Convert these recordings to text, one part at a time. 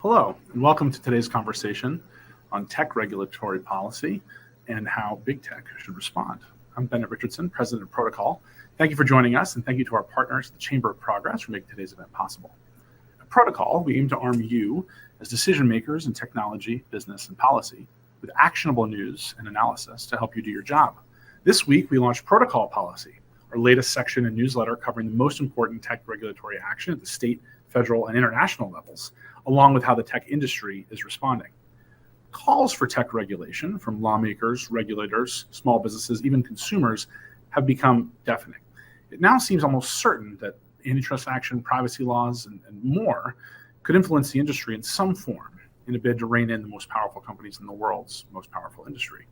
Hello, and welcome to today's conversation on tech regulatory policy and how big tech should respond. I'm Bennett Richardson, President of Protocol. Thank you for joining us, and thank you to our partners at the Chamber of Progress for making today's event possible. At Protocol, we aim to arm you as decision makers in technology, business, and policy with actionable news and analysis to help you do your job. This week, we launched Protocol Policy, our latest section and newsletter covering the most important tech regulatory action at the state, federal, and international levels, along with how the tech industry is responding. Calls for tech regulation from lawmakers, regulators, small businesses, even consumers have become deafening. It now seems almost certain that antitrust action, privacy laws, and more could influence the industry in some form in a bid to rein in the most powerful companies in the world's most powerful industry.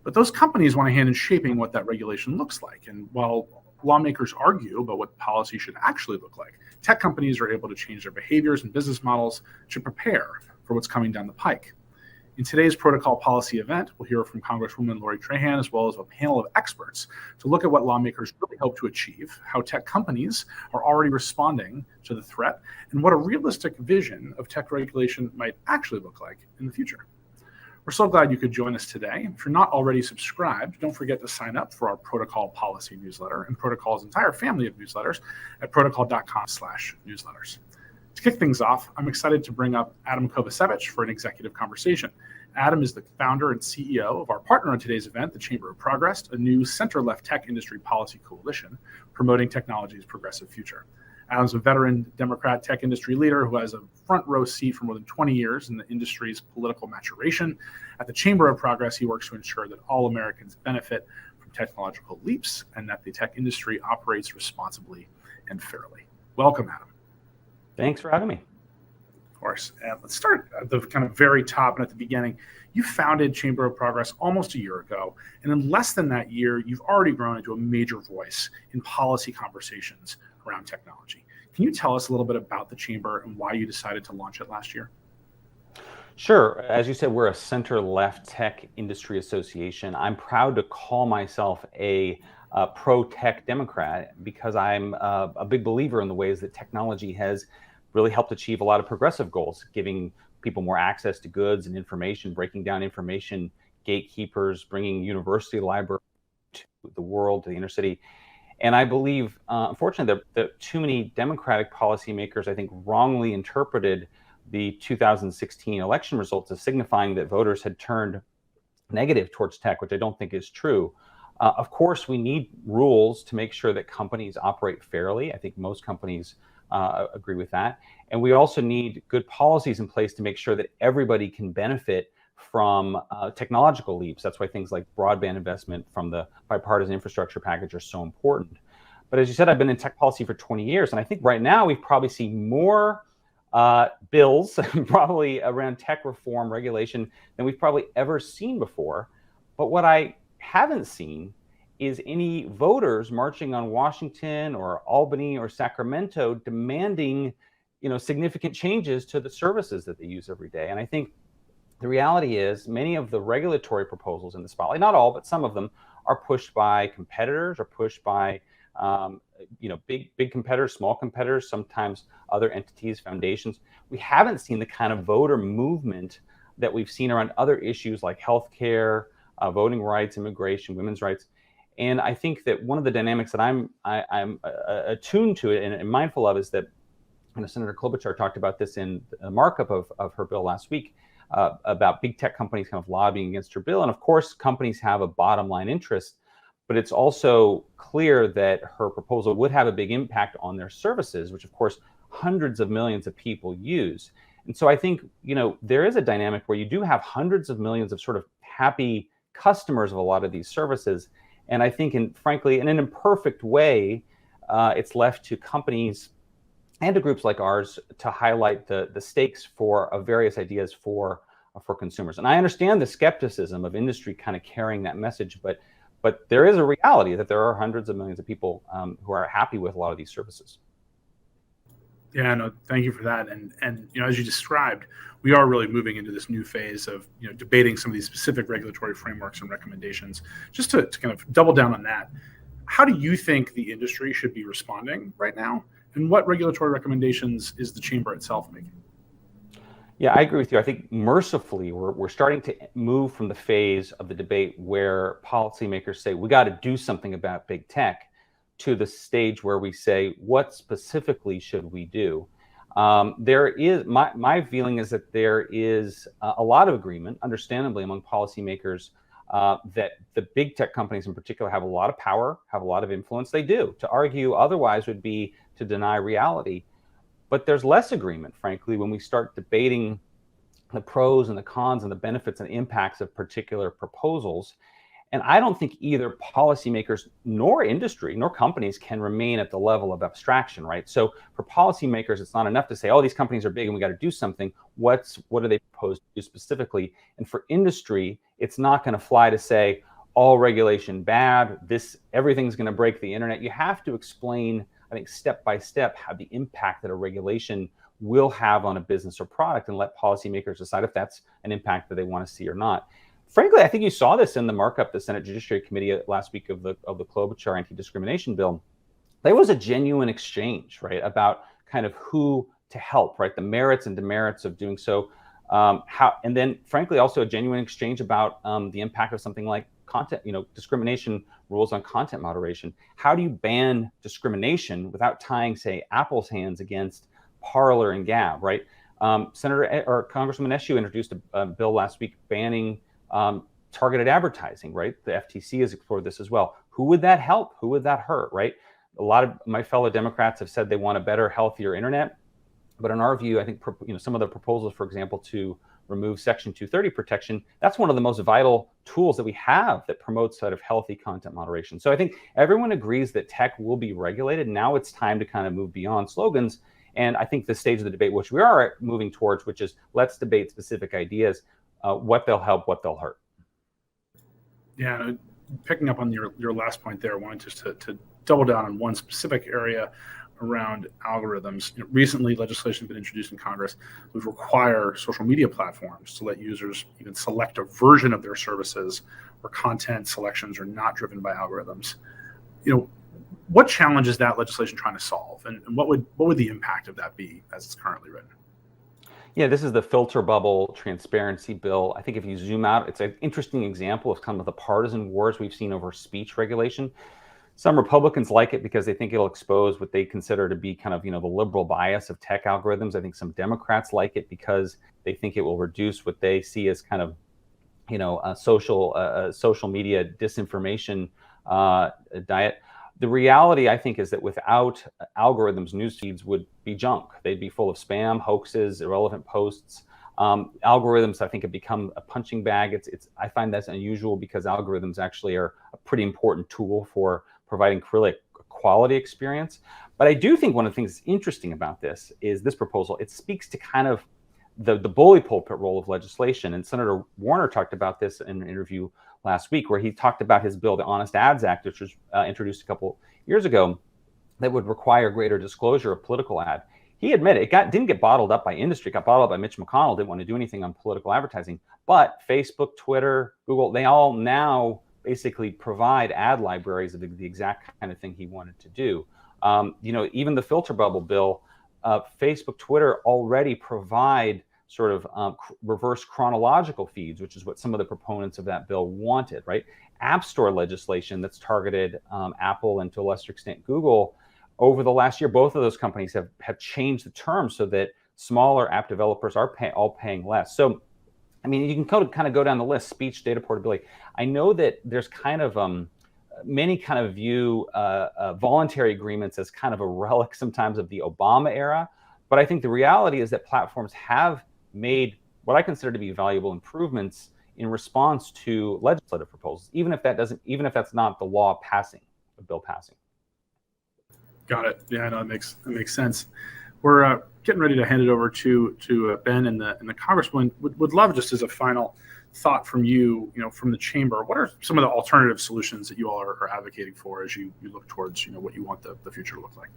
But those companies want a hand in shaping what that regulation looks like. And while lawmakers argue about what policy should actually look like, tech companies are able to change their behaviors and business models to prepare for what's coming down the pike. In today's Protocol Policy event, we'll hear from Congresswoman Lloyd Trahan, as well as a panel of experts to look at what lawmakers really hope to achieve, how tech companies are already responding to the threat, and what a realistic vision of tech regulation might actually look like in the future. We're so glad you could join us today. If you're not already subscribed, don't forget to sign up for our Protocol Policy newsletter and Protocol's entire family of newsletters at protocol.com/newsletters. To kick things off, I'm excited to bring up Adam Kovacevich for an executive conversation. Adam is the founder and CEO of our partner on today's event, the Chamber of Progress, a new center-left tech industry policy coalition promoting technology's progressive future. Adam's a veteran Democrat tech industry leader who has a front row seat for more than 20 years in the industry's political maturation. At the Chamber of Progress, he works to ensure that all Americans benefit from technological leaps and that the tech industry operates responsibly and fairly. Welcome, Adam. Thanks for having me. Of course. Let's start at the kind of very top and at the beginning. You founded Chamber of Progress almost a year ago, and in less than that year, you've already grown into a major voice in policy conversations around technology. Can you tell us a little bit about the Chamber and why you decided to launch it last year? Sure. As you said, we're a center-left tech industry association. I'm proud to call myself a pro-tech Democrat because I'm a big believer in the ways that technology has really helped achieve a lot of progressive goals, giving people more access to goods and information, breaking down information gatekeepers, bringing university libraries to the world, to the inner city. And I believe, unfortunately, that too many Democratic policymakers, I think, wrongly interpreted the 2016 election results as signifying that voters had turned negative towards tech, which I don't think is true. Of course, we need rules to make sure that companies operate fairly. I think most companies agree with that. And we also need good policies in place to make sure that everybody can benefit from technological leaps. That's why things like broadband investment from the bipartisan infrastructure package are so important. But as you said, I've been in tech policy for 20 years, and I think right now we probably see more bills probably around tech reform regulation than we've probably ever seen before. But what I haven't seen is any voters marching on Washington or Albany or Sacramento demanding, significant changes to the services that they use every day. And I think the reality is many of the regulatory proposals in the spotlight, not all, but some of them, are pushed by competitors or pushed by big competitors, small competitors, sometimes other entities, foundations. We haven't seen the kind of voter movement that we've seen around other issues like healthcare, voting rights, immigration, women's rights. And I think that one of the dynamics that I'm attuned to and mindful of is that Senator Klobuchar talked about this in a markup of her bill last week, about big tech companies kind of lobbying against her bill. And of course, companies have a bottom line interest, but it's also clear that her proposal would have a big impact on their services, which of course, hundreds of millions of people use. And so I think, there is a dynamic where you do have hundreds of millions of sort of happy customers of a lot of these services. And I think, frankly, in an imperfect way, it's left to companies and to groups like ours to highlight the stakes for various ideas for consumers. And I understand the skepticism of industry kind of carrying that message, but there is a reality that there are hundreds of millions of people who are happy with a lot of these services. Yeah, no, thank you for that. And as you described, we are really moving into this new phase of debating some of these specific regulatory frameworks and recommendations. Just to kind of double down on that, how do you think the industry should be responding right now? And what regulatory recommendations is the Chamber itself making? Yeah, I agree with you. I think mercifully, we're starting to move from the phase of the debate where policymakers say we got to do something about big tech to the stage where we say what specifically should we do. There is my feeling is that there is a lot of agreement, understandably, among policymakers that the big tech companies in particular have a lot of power, have a lot of influence. They do. To argue otherwise would be to deny reality. But there's less agreement, frankly, when we start debating the pros and the cons and the benefits and impacts of particular proposals. And I don't think either policymakers nor industry nor companies can remain at the level of abstraction, right? So for policymakers, it's not enough to say, oh, these companies are big and we got to do something. What do they propose to do specifically? And for industry, it's not going to fly to say all regulation bad, everything's going to break the internet. You have to explain, I think, step by step how the impact that a regulation will have on a business or product, and let policymakers decide if that's an impact that they want to see or not. Frankly, I think you saw this in the markup, the Senate Judiciary Committee last week of the Klobuchar anti-discrimination bill. There was a genuine exchange, right, about kind of who to help, right, the merits and demerits of doing so. And then, frankly, also a genuine exchange about the impact of something like content, discrimination rules on content moderation. How do you ban discrimination without tying, say, Apple's hands against Parler and Gab, right? Senator or Congresswoman Eshoo introduced a bill last week banning targeted advertising, right? The FTC has explored this as well. Who would that help? Who would that hurt, right? A lot of my fellow Democrats have said they want a better, healthier internet. But in our view, I think some of the proposals, for example, to remove Section 230 protection, that's one of the most vital tools that we have that promotes sort of healthy content moderation. So I think everyone agrees that tech will be regulated. Now it's time to kind of move beyond slogans. And I think the stage of the debate, which we are moving towards, which is let's debate specific ideas, what they'll help, what they'll hurt. Yeah, picking up on your last point there, I wanted just to double down on one specific area around algorithms. Recently, legislation has been introduced in Congress which require social media platforms to let users even select a version of their services where content selections are not driven by algorithms. What challenge is that legislation trying to solve, and what would the impact of that be as it's currently written? Yeah, this is the filter bubble transparency bill. I think if you zoom out, it's an interesting example of kind of the partisan wars we've seen over speech regulation. Some Republicans like it because they think it'll expose what they consider to be kind of, the liberal bias of tech algorithms. I think some Democrats like it because they think it will reduce what they see as kind of, social media disinformation diet. The reality, I think, is that without algorithms, news feeds would be junk. They'd be full of spam, hoaxes, irrelevant posts. Algorithms, I think, have become a punching bag. I find that's unusual because algorithms actually are a pretty important tool for providing really quality experience. But I do think one of the things that's interesting about this is this proposal. It speaks to kind of the bully pulpit role of legislation. And Senator Warner talked about this in an interview last week, where he talked about his bill, the Honest Ads Act, which was introduced a couple years ago, that would require greater disclosure of political ad. He admitted it didn't get bottled up by industry, it got bottled up by Mitch McConnell, didn't want to do anything on political advertising. But Facebook, Twitter, Google, they all now basically provide ad libraries of the exact kind of thing he wanted to do. Even the filter bubble bill, Facebook, Twitter already provide sort of reverse chronological feeds, which is what some of the proponents of that bill wanted, right? App Store legislation that's targeted Apple and to a lesser extent Google. Over the last year, both of those companies have changed the terms so that smaller app developers are all paying less. So, I mean, you can kind of go down the list, speech, data portability. I know that there's kind of many kind of view voluntary agreements as kind of a relic sometimes of the Obama era. But I think the reality is that platforms have made what I consider to be valuable improvements in response to legislative proposals, even if that's not the law passing, the bill passing. Got it. Yeah, no, that makes sense. We're getting ready to hand it over to Ben and the Congresswoman. Would love, just as a final thought from you, from the chamber, what are some of the alternative solutions that you all are advocating for as you look towards, what you want the future to look like?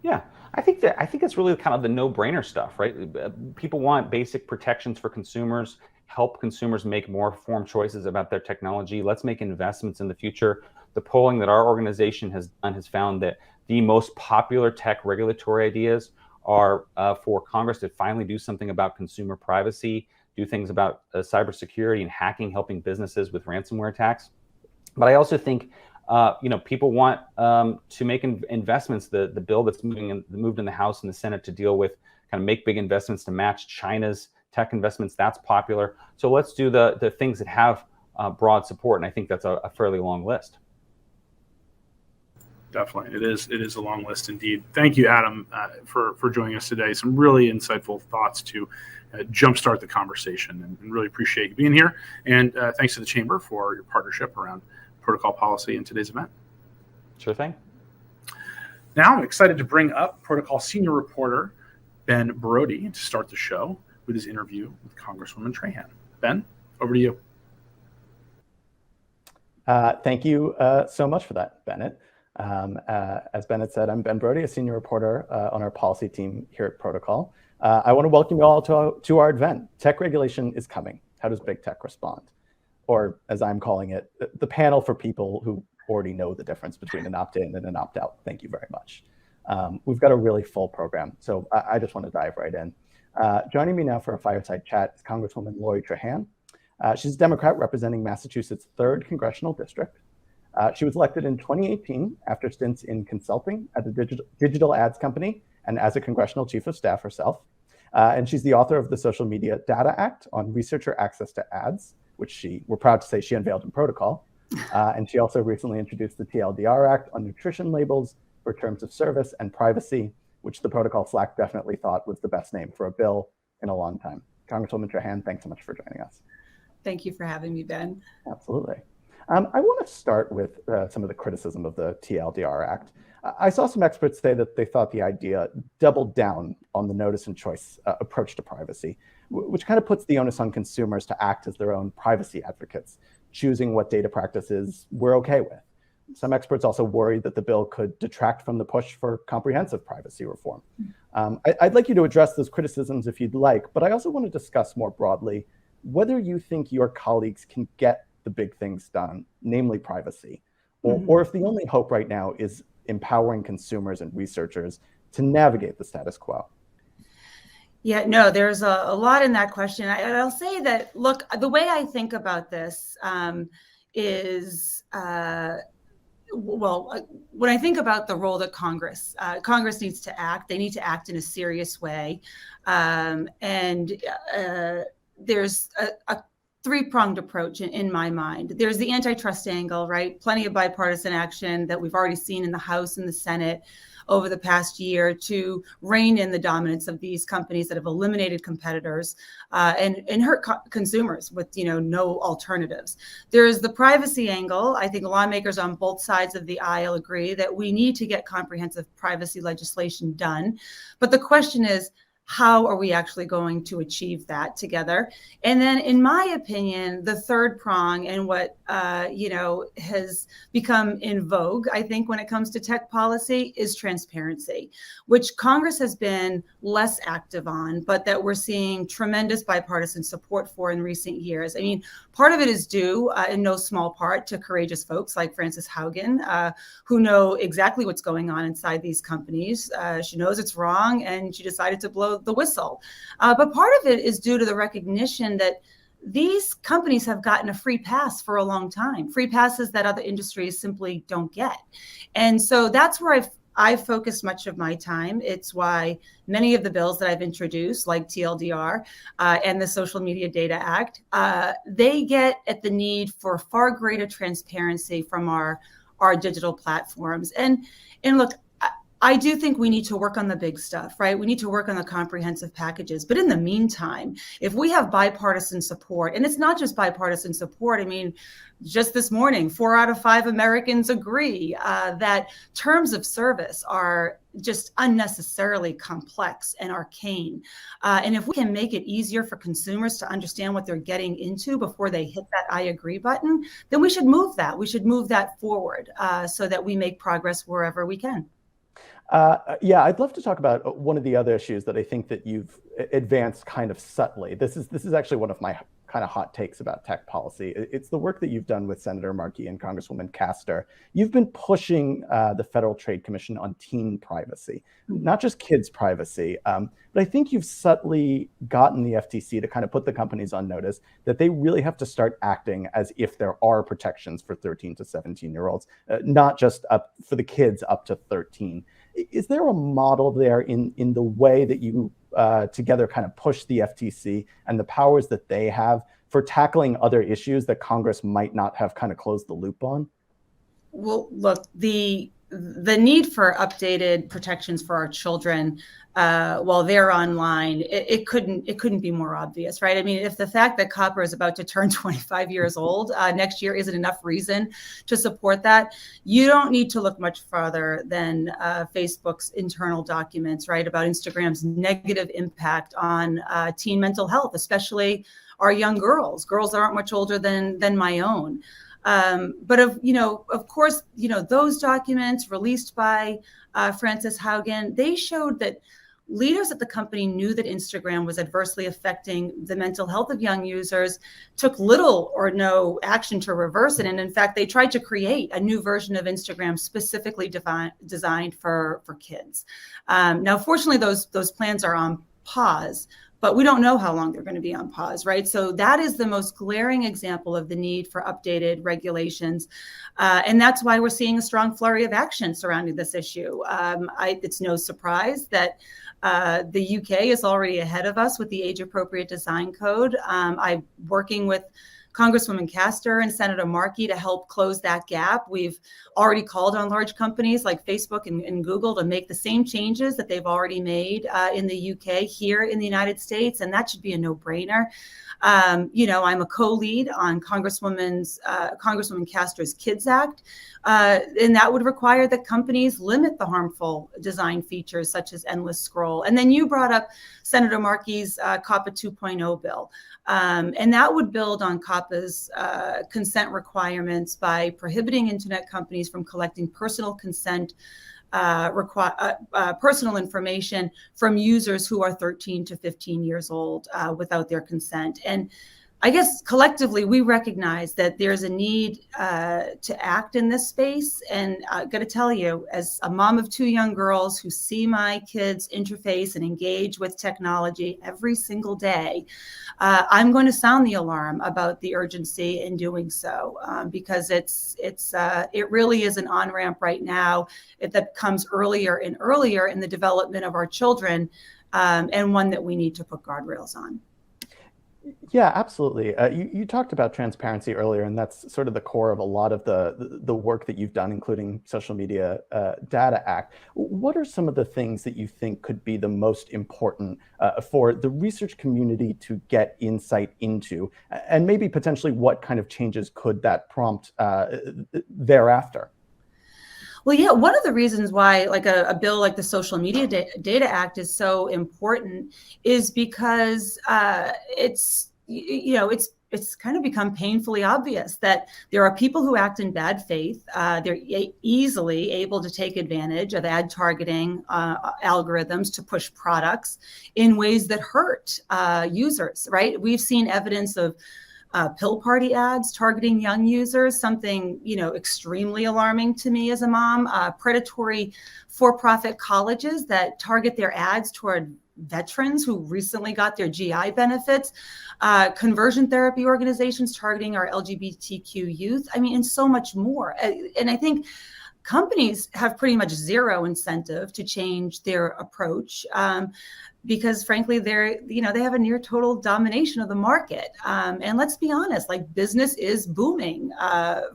Yeah, I think it's really kind of the no-brainer stuff, right? People want basic protections for consumers, help consumers make more informed choices about their technology. Let's make investments in the future. The polling that our organization has done has found that the most popular tech regulatory ideas are for Congress to finally do something about consumer privacy, do things about cybersecurity and hacking, helping businesses with ransomware attacks. But I also think people want to make investments. The bill that's moved in the House and the Senate to deal with kind of make big investments to match China's tech investments, that's popular. So let's do the things that have broad support, and I think that's a fairly long list. Definitely, it is a long list indeed. Thank you, Adam, for joining us today. Some really insightful thoughts to jumpstart the conversation, and really appreciate you being here. And thanks to the Chamber for your partnership around protocol policy in today's event. Sure thing. Now I'm excited to bring up Protocol Senior Reporter Ben Brody to start the show with his interview with Congresswoman Trahan. Ben, over to you. Thank you so much for that, Bennett. As Bennett said, I'm Ben Brody, a senior reporter on our policy team here at Protocol. I want to welcome you all to our event. Tech regulation is coming. How does big tech respond? Or as I'm calling it, the panel for people who already know the difference between an opt-in and an opt-out. Thank you very much. We've got a really full program, so I just want to dive right in. Joining me now for a fireside chat is Congresswoman Lloyd Trahan. She's a Democrat representing Massachusetts' 3rd Congressional District. She was elected in 2018 after stints in consulting at a digital ads company and as a congressional chief of staff herself. And she's the author of the Social Media Data Act on researcher access to ads, which we're proud to say she unveiled in Protocol. And she also recently introduced the TLDR Act on nutrition labels for terms of service and privacy, which the Protocol Slack definitely thought was the best name for a bill in a long time. Congresswoman Trahan, thanks so much for joining us. Thank you for having me, Ben. Absolutely. I want to start with some of the criticism of the TLDR Act. I saw some experts say that they thought the idea doubled down on the notice and choice approach to privacy, which kind of puts the onus on consumers to act as their own privacy advocates, choosing what data practices we're okay with. Some experts also worry that the bill could detract from the push for comprehensive privacy reform. I'd like you to address those criticisms if you'd like, but I also want to discuss more broadly whether you think your colleagues can get the big things done, namely privacy, or if the only hope right now is empowering consumers and researchers to navigate the status quo. Yeah, no, there's a lot in that question. I'll say that, look, the way I think about this is, well, when I think about the role that Congress needs to act, they need to act in a serious way. There's a three-pronged approach in my mind. There's the antitrust angle, right? Plenty of bipartisan action that we've already seen in the House and the Senate over the past year to rein in the dominance of these companies that have eliminated competitors and hurt consumers with no alternatives. There's the privacy angle. I think lawmakers on both sides of the aisle agree that we need to get comprehensive privacy legislation done. But the question is, how are we actually going to achieve that together? And then, in my opinion, the third prong and what has become in vogue, I think, when it comes to tech policy is transparency, which Congress has been less active on, but that we're seeing tremendous bipartisan support for in recent years. I mean, part of it is due, in no small part, to courageous folks like Frances Haugen, who know exactly what's going on inside these companies. She knows it's wrong, and she decided to blow the whistle. But part of it is due to the recognition that these companies have gotten a free pass for a long time, free passes that other industries simply don't get. And so that's where I've focused much of my time. It's why many of the bills that I've introduced, like TLDR and the Social Media Data Act, they get at the need for far greater transparency from our digital platforms. And look, I do think we need to work on the big stuff, right? We need to work on the comprehensive packages. But in the meantime, if we have bipartisan support, and it's not just bipartisan support, I mean, just this morning, 4 out of 5 Americans agree that terms of service are just unnecessarily complex and arcane. And if we can make it easier for consumers to understand what they're getting into before they hit that I agree button, then we should move that. We should move that forward so that we make progress wherever we can. Yeah, I'd love to talk about one of the other issues that I think that you've advanced kind of subtly. This is actually one of my kind of hot takes about tech policy. It's the work that you've done with Senator Markey and Congresswoman Castor. You've been pushing the Federal Trade Commission on teen privacy, not just kids' privacy, but I think you've subtly gotten the FTC to kind of put the companies on notice that they really have to start acting as if there are protections for 13 to 17-year-olds, not just up for the kids up to 13. Is there a model there in the way that you together kind of push the FTC and the powers that they have for tackling other issues that Congress might not have kind of closed the loop on? Well, look, the need for updated protections for our children while they're online, it couldn't be more obvious, right? I mean, if the fact that copper is about to turn 25 years old next year isn't enough reason to support that, you don't need to look much farther than Facebook's internal documents, right, about Instagram's negative impact on teen mental health, especially our young girls that aren't much older than my own. But of course, those documents released by Frances Haugen, they showed that leaders at the company knew that Instagram was adversely affecting the mental health of young users, took little or no action to reverse it. And in fact, they tried to create a new version of Instagram specifically designed for kids. Now, fortunately, those plans are on pause, but we don't know how long they're going to be on pause, right? So that is the most glaring example of the need for updated regulations. And that's why we're seeing a strong flurry of action surrounding this issue. It's no surprise that the UK is already ahead of us with the age-appropriate design code. I'm working with Congresswoman Castor and Senator Markey to help close that gap. We've already called on large companies like Facebook and Google to make the same changes that they've already made in the UK here in the United States, and that should be a no-brainer. I'm a co-lead on Congresswoman Castor's Kids Act, and that would require that companies limit the harmful design features such as endless scroll. And then you brought up Senator Markey's COPPA 2.0 bill, and that would build on COPPA's consent requirements by prohibiting internet companies from collecting personal consent personal information from users who are 13 to 15 years old without their consent. And I guess collectively, we recognize that there's a need to act in this space. And I've got to tell you, as a mom of two young girls who see my kids interface and engage with technology every single day, I'm going to sound the alarm about the urgency in doing so, because it really is an on-ramp right now that comes earlier and earlier in the development of our children, and one that we need to put guardrails on. Yeah, absolutely. You talked about transparency earlier, and that's sort of the core of a lot of the work that you've done, including Social Media Data Act. What are some of the things that you think could be the most important for the research community to get insight into, and maybe potentially what kind of changes could that prompt thereafter? Well, yeah, one of the reasons why like a bill like the Social Media Data Act is so important is because it's kind of become painfully obvious that there are people who act in bad faith. They're easily able to take advantage of ad targeting algorithms to push products in ways that hurt users, right? We've seen evidence of pill party ads targeting young users, something extremely alarming to me as a mom. Predatory for-profit colleges that target their ads toward veterans who recently got their GI benefits, conversion therapy organizations targeting our LGBTQ youth. I mean, and so much more. And I think companies have pretty much zero incentive to change their approach, because frankly, they have a near total domination of the market. And let's be honest, like business is booming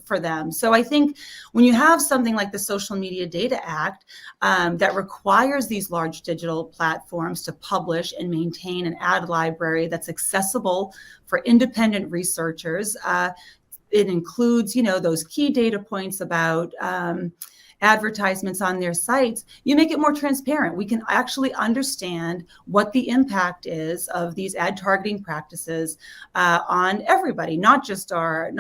for them. So I think when you have something like the Social Media Data Act that requires these large digital platforms to publish and maintain an ad library that's accessible for independent researchers, it includes, those key data points about advertisements on their sites, you make it more transparent. We can actually understand what the impact is of these ad targeting practices on everybody, not just our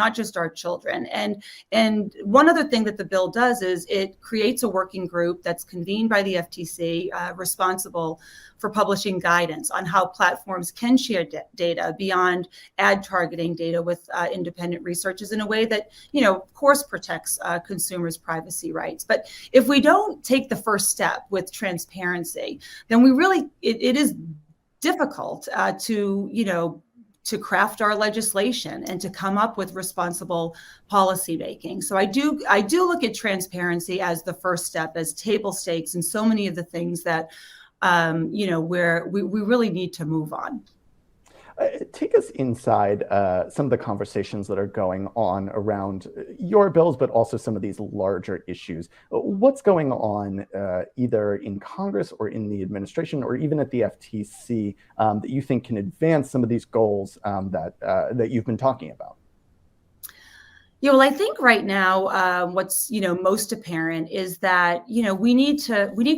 children. And one other thing that the bill does is it creates a working group that's convened by the FTC, responsible for publishing guidance on how platforms can share data beyond ad targeting data with independent researchers in a way that, of course, protects consumers' privacy rights. But if we don't take the first step with transparency, then it is difficult to craft our legislation and to come up with responsible policy making. So I do look at transparency as the first step, as table stakes, and so many of the things that where we really need to move on. Take us inside some of the conversations that are going on around your bills, but also some of these larger issues. What's going on either in Congress or in the administration or even at the FTC that you think can advance some of these goals that you've been talking about? Yeah, well, I think right now what's most apparent is that we need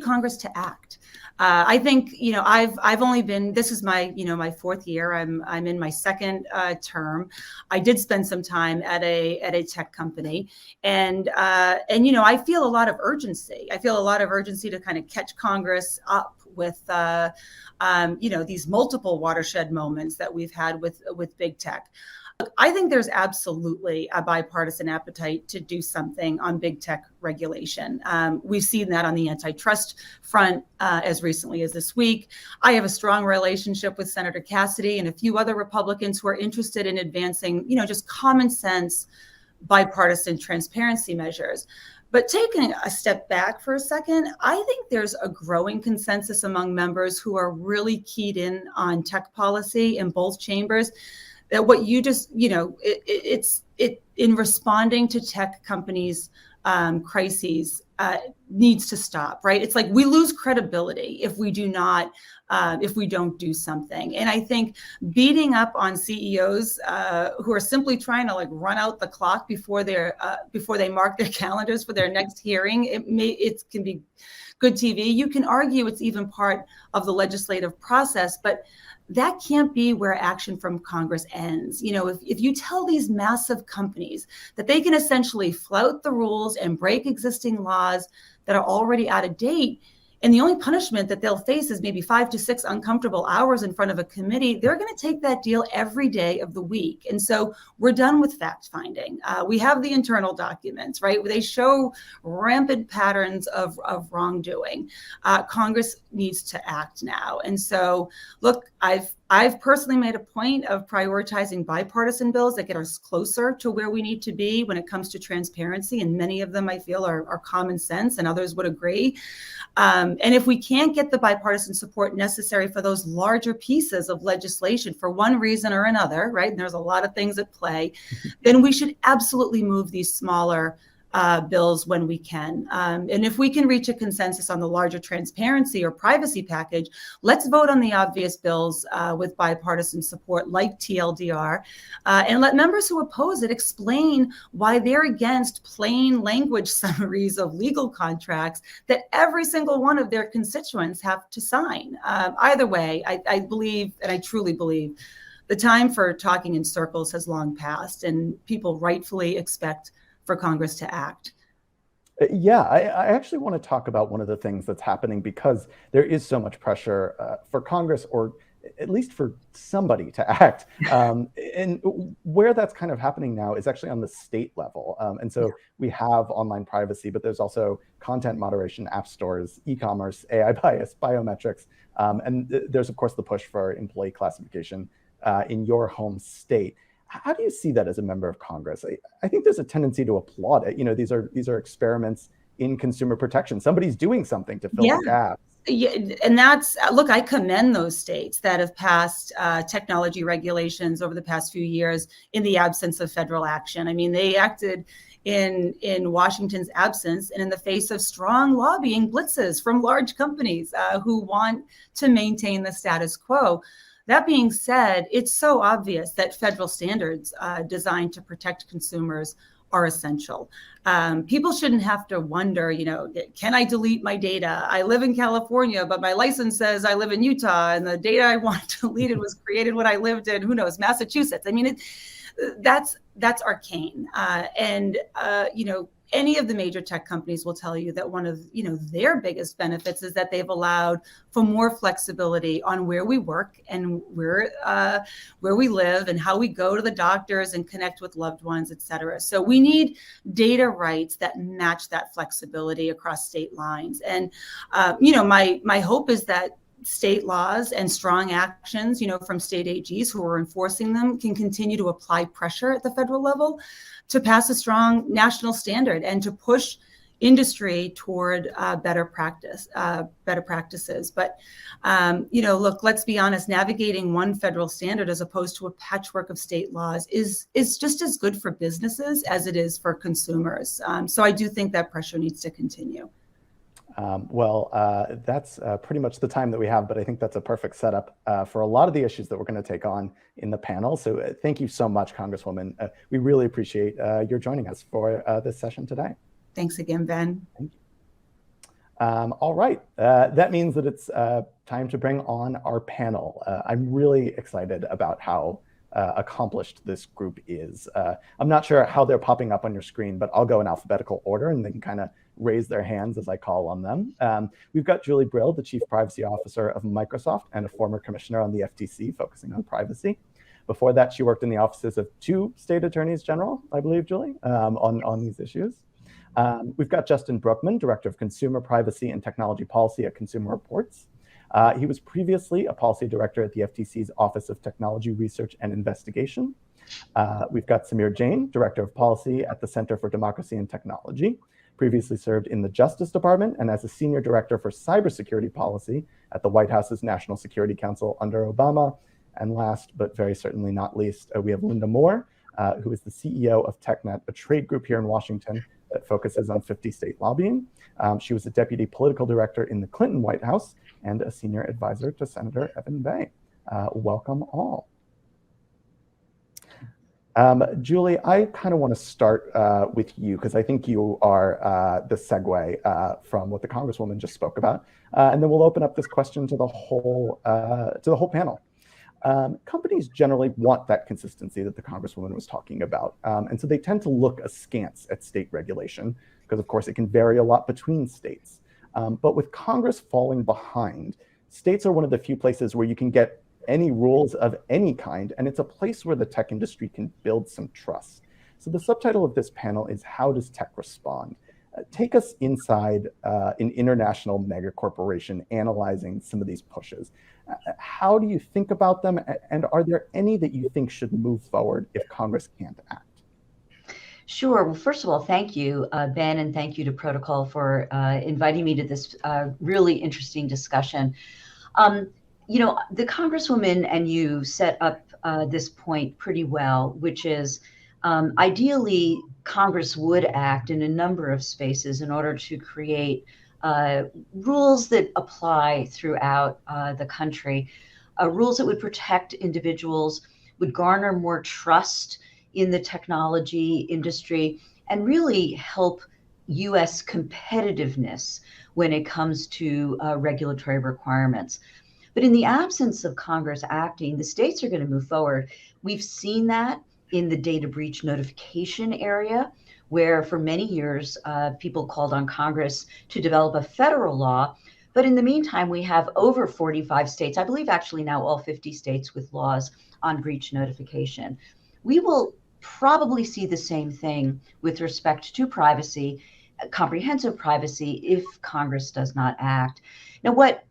Congress to act. I think I've only been, this is my my fourth year. I'm in my second term. I did spend some time at a tech company, and I feel a lot of urgency. I feel a lot of urgency to kind of catch Congress up with these multiple watershed moments that we've had with big tech. I think there's absolutely a bipartisan appetite to do something on big tech regulation. We've seen that on the antitrust front as recently as this week. I have a strong relationship with Senator Cassidy and a few other Republicans who are interested in advancing, just common sense bipartisan transparency measures. But taking a step back for a second, I think there's a growing consensus among members who are really keyed in on tech policy in both chambers, that what you just, it's in responding to tech companies' crises needs to stop, right? It's like we lose credibility if we do not, if we don't do something. And I think beating up on CEOs who are simply trying to run out the clock before they mark their calendars for their next hearing, it can be good TV. You can argue it's even part of the legislative process, but that can't be where action from Congress ends. If you tell these massive companies that they can essentially flout the rules and break existing laws that are already out of date, and the only punishment that they'll face is maybe 5 to 6 uncomfortable hours in front of a committee, they're going to take that deal every day of the week. And so we're done with fact finding. We have the internal documents, right? They show rampant patterns of wrongdoing. Congress needs to act now. And so, look, I've personally made a point of prioritizing bipartisan bills that get us closer to where we need to be when it comes to transparency. And many of them I feel are common sense, and others would agree. And if we can't get the bipartisan support necessary for those larger pieces of legislation for one reason or another, right, and there's a lot of things at play, then we should absolutely move these smaller bills when we can. And if we can reach a consensus on the larger transparency or privacy package, let's vote on the obvious bills with bipartisan support like TLDR, and let members who oppose it explain why they're against plain language summaries of legal contracts that every single one of their constituents have to sign. Either way, I believe, and I truly believe, the time for talking in circles has long passed, and people rightfully expect for Congress to act. Yeah, I actually want to talk about one of the things that's happening because there is so much pressure for Congress, or at least for somebody to act. And where that's kind of happening now is actually on the state level. And so we have online privacy, but there's also content moderation, app stores, e-commerce, AI bias, biometrics. And there's, of course, the push for employee classification in your home state. How do you see that as a member of Congress? I think there's a tendency to applaud it. These are experiments in consumer protection. Somebody's doing something to fill the gaps. Yeah, and that's, look, I commend those states that have passed technology regulations over the past few years in the absence of federal action. I mean, they acted in Washington's absence and in the face of strong lobbying blitzes from large companies who want to maintain the status quo. That being said, it's so obvious that federal standards designed to protect consumers are essential. People shouldn't have to wonder, can I delete my data? I live in California, but my license says I live in Utah, and the data I want deleted was created when I lived in, who knows, Massachusetts. I mean, that's arcane. And any of the major tech companies will tell you that one of their biggest benefits is that they've allowed for more flexibility on where we work and where we live and how we go to the doctors and connect with loved ones, et cetera. So we need data rights that match that flexibility across state lines. And my hope is that state laws and strong actions, from state AGs who are enforcing them can continue to apply pressure at the federal level to pass a strong national standard and to push industry toward better practices. But, look, let's be honest, navigating one federal standard as opposed to a patchwork of state laws is just as good for businesses as it is for consumers. So I do think that pressure needs to continue. That's pretty much the time that we have, but I think that's a perfect setup for a lot of the issues that we're going to take on in the panel. So thank you so much, Congresswoman. We really appreciate your joining us for this session today. Thanks again, Ben. Thank you. All right, that means that it's time to bring on our panel. I'm really excited about how accomplished this group is. I'm not sure how they're popping up on your screen, but I'll go in alphabetical order and they can kind of raise their hands as I call on them. We've got Julie Brill, the Chief Privacy Officer of Microsoft and a former commissioner on the FTC focusing on privacy. Before that, she worked in the offices of 2 state attorneys general, I believe, Julie, on these issues. We've got Justin Brookman, Director of Consumer Privacy and Technology Policy at Consumer Reports. He was previously a policy director at the FTC's Office of Technology Research and Investigation. We've got Samir Jain, Director of Policy at the Center for Democracy and Technology, previously served in the Justice Department and as a Senior Director for Cybersecurity Policy at the White House's National Security Council under Obama. And last, but very certainly not least, we have Linda Moore, who is the CEO of TechNet, a trade group here in Washington that focuses on 50-state lobbying. She was a deputy political director in the Clinton White House and a senior advisor to Senator Evan Bayh. Welcome all. Julie, I kind of want to start with you because I think you are the segue from what the Congresswoman just spoke about, and then we'll open up this question to the whole panel. Companies generally want that consistency that the Congresswoman was talking about, and so they tend to look askance at state regulation because, of course, it can vary a lot between states. But with Congress falling behind, states are one of the few places where you can get any rules of any kind, and it's a place where the tech industry can build some trust. So the subtitle of this panel is How Does Tech Respond? Take us inside an international mega corporation analyzing some of these pushes. How do you think about them, and are there any that you think should move forward if Congress can't act? Sure. Well, first of all, thank you, Ben, and thank you to Protocol for inviting me to this really interesting discussion. The Congresswoman and you set up this point pretty well, which is ideally Congress would act in a number of spaces in order to create rules that apply throughout the country, rules that would protect individuals, would garner more trust in the technology industry, and really help U.S. competitiveness when it comes to regulatory requirements. But in the absence of Congress acting, the states are going to move forward. We've seen that in the data breach notification area, where for many years, people called on Congress to develop a federal law. But in the meantime, we have over 45 states, I believe actually now all 50 states with laws on breach notification. We will probably see the same thing with respect to privacy, comprehensive privacy, if Congress does not act. Now, what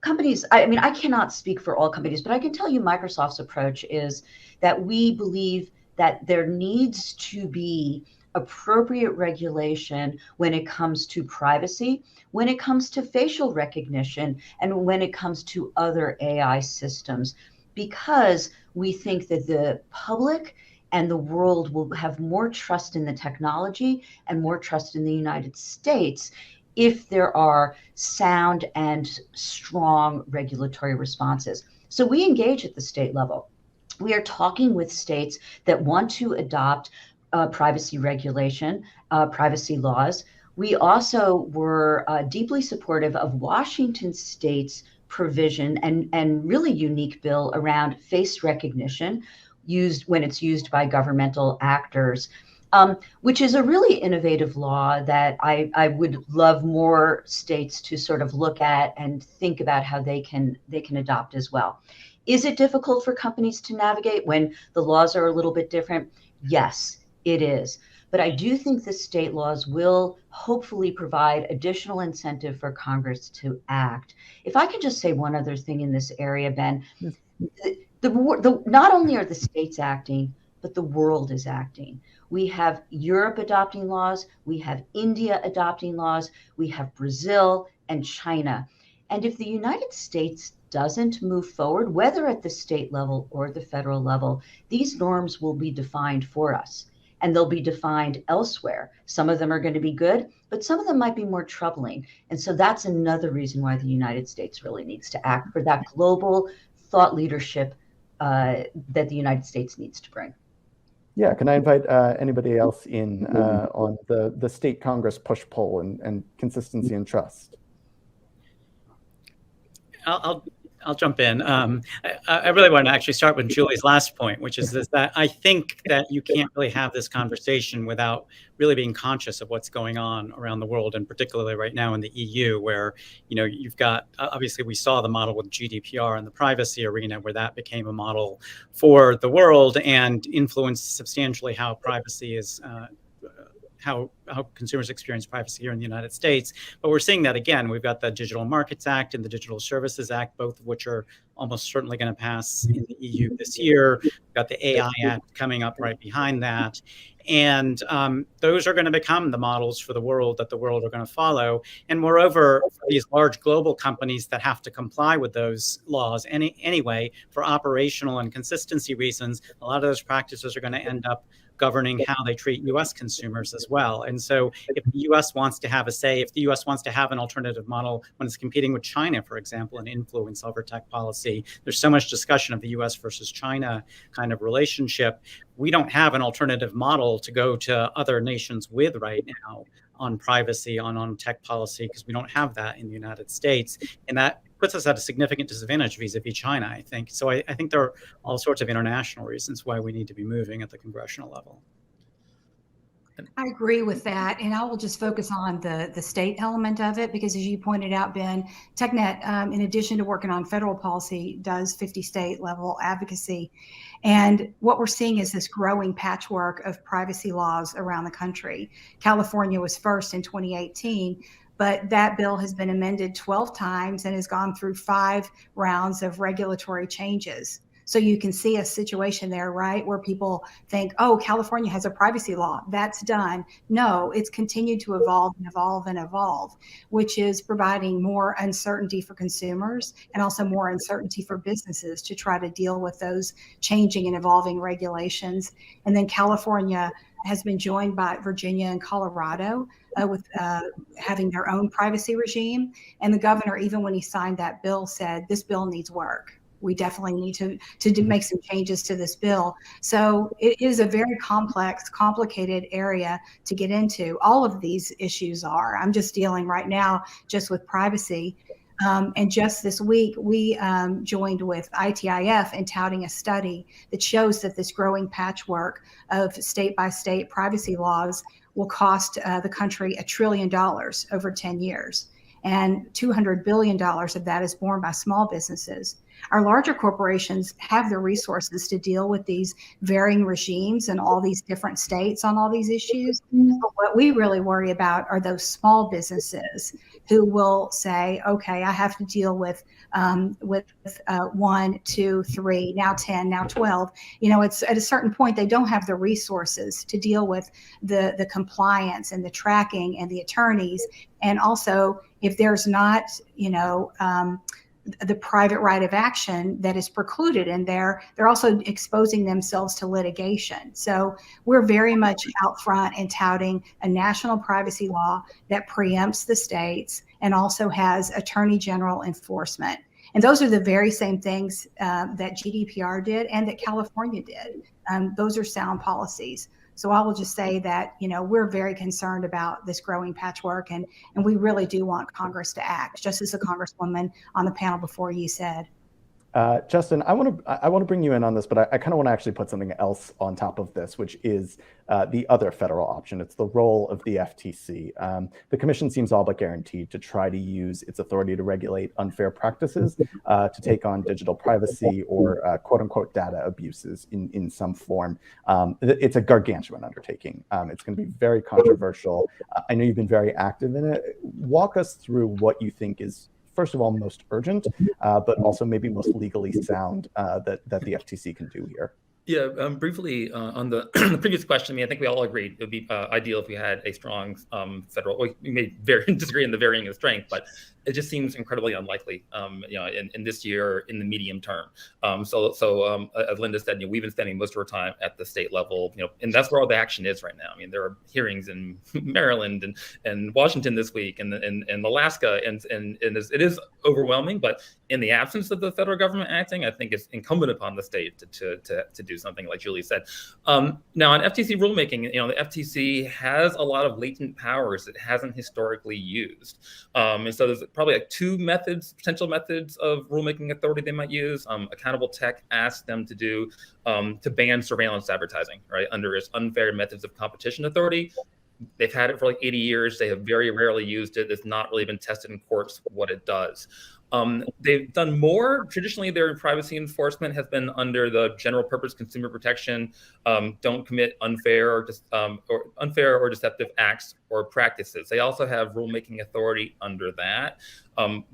companies, I cannot speak for all companies, but I can tell you Microsoft's approach is that we believe that there needs to be appropriate regulation when it comes to privacy, when it comes to facial recognition, and when it comes to other AI systems, because we think that the public and the world will have more trust in the technology and more trust in the United States if there are sound and strong regulatory responses. So we engage at the state level. We are talking with states that want to adopt privacy regulation, privacy laws. We also were deeply supportive of Washington State's provision and really unique bill around face recognition used when it's used by governmental actors. which is a really innovative law that I would love more states to sort of look at and think about how they can adopt as well. Is it difficult for companies to navigate when the laws are a little bit different? Yes, it is. But I do think the state laws will hopefully provide additional incentive for Congress to act. If I could just say one other thing in this area, Ben, not only are the states acting, but the world is acting. We have Europe adopting laws, we have India adopting laws, we have Brazil and China. And if the United States doesn't move forward, whether at the state level or the federal level, these norms will be defined for us. And they'll be defined elsewhere. Some of them are going to be good, but some of them might be more troubling. And so that's another reason why the United States really needs to act for that global thought leadership that the United States needs to bring. Yeah, can I invite anybody else in on the state Congress push-pull and consistency and trust? I'll jump in. I really want to actually start with Julie's last point, which is that I think that you can't really have this conversation without really being conscious of what's going on around the world, and particularly right now in the EU, where you've got, obviously we saw the model with GDPR in the privacy arena, where that became a model for the world and influenced substantially how privacy is. How consumers experience privacy here in the United States. But we're seeing that again. We've got the Digital Markets Act and the Digital Services Act, both of which are almost certainly going to pass in the EU this year. We've got the AI Act coming up right behind that. And those are going to become the models for the world that the world are going to follow. And moreover, for these large global companies that have to comply with those laws anyway, for operational and consistency reasons, a lot of those practices are going to end up governing how they treat U.S. consumers as well. And so if the U.S. wants to have a say, if the U.S. wants to have an alternative model when it's competing with China, for example, and influence over tech policy, there's so much discussion of the U.S. versus China kind of relationship. We don't have an alternative model to go to other nations with right now on privacy, on tech policy, because we don't have that in the United States. And that puts us at a significant disadvantage vis-a-vis China, I think. So I think there are all sorts of international reasons why we need to be moving at the congressional level. I agree with that. And I will just focus on the state element of it, because as you pointed out, Ben, TechNet, in addition to working on federal policy, does 50 state level advocacy. And what we're seeing is this growing patchwork of privacy laws around the country. California was first in 2018. But that bill has been amended 12 times and has gone through 5 rounds of regulatory changes. So you can see a situation there, right, where people think, oh, California has a privacy law, that's done. No, it's continued to evolve and evolve and evolve, which is providing more uncertainty for consumers and also more uncertainty for businesses to try to deal with those changing and evolving regulations. And then California has been joined by Virginia and Colorado with having their own privacy regime. And the governor, even when he signed that bill, said, this bill needs work. We definitely need to make some changes to this bill. So it is a very complex, complicated area to get into. All of these issues are. I'm just dealing right now just with privacy. And just this week, we joined with ITIF in touting a study that shows that this growing patchwork of state-by-state privacy laws will cost the country $1 trillion over 10 years. And $200 billion of that is borne by small businesses. Our larger corporations have the resources to deal with these varying regimes in all these different states on all these issues. But what we really worry about are those small businesses who will say, okay, I have to deal with 1, 2, 3, now 10, now 12. It's at a certain point, they don't have the resources to deal with the compliance and the tracking and the attorneys. And also, if there's not, the private right of action that is precluded in there, they're also exposing themselves to litigation. So we're very much out front in touting a national privacy law that preempts the states and also has attorney general enforcement. And those are the very same things that GDPR did and that California did. Those are sound policies. So I will just say that, we're very concerned about this growing patchwork, and we really do want Congress to act, just as the Congresswoman on the panel before you said. Justin, I want to bring you in on this, but I kind of want to actually put something else on top of this, which is the other federal option. It's the role of the FTC. The commission seems all but guaranteed to try to use its authority to regulate unfair practices to take on digital privacy or quote unquote data abuses in some form. It's a gargantuan undertaking. It's going to be very controversial. I know you've been very active in it. Walk us through what you think is, first of all, most urgent, but also maybe most legally sound that the FTC can do here. Yeah, briefly on the, the previous question, I mean, I think we all agreed it would be ideal if we had a strong federal. We may disagree in the varying of strength, but it just seems incredibly unlikely, in this year, in the medium term. So as Linda said, we've been spending most of our time at the state level, and that's where all the action is right now. I mean, there are hearings in Maryland and Washington this week, and Alaska, and it is overwhelming. But in the absence of the federal government acting, I think it's incumbent upon the state to do something, like Julie said. Now, on FTC rulemaking, the FTC has a lot of latent powers it hasn't historically used, and so there's probably like two potential methods of rulemaking authority they might use. Accountable Tech asked them to ban surveillance advertising, right, under its unfair methods of competition authority. They've had it for like 80 years. They have very rarely used it. It's not really been tested in courts what it does. They've done more. Traditionally, their privacy enforcement has been under the general purpose consumer protection, don't commit unfair or deceptive acts or practices. They also have rulemaking authority under that.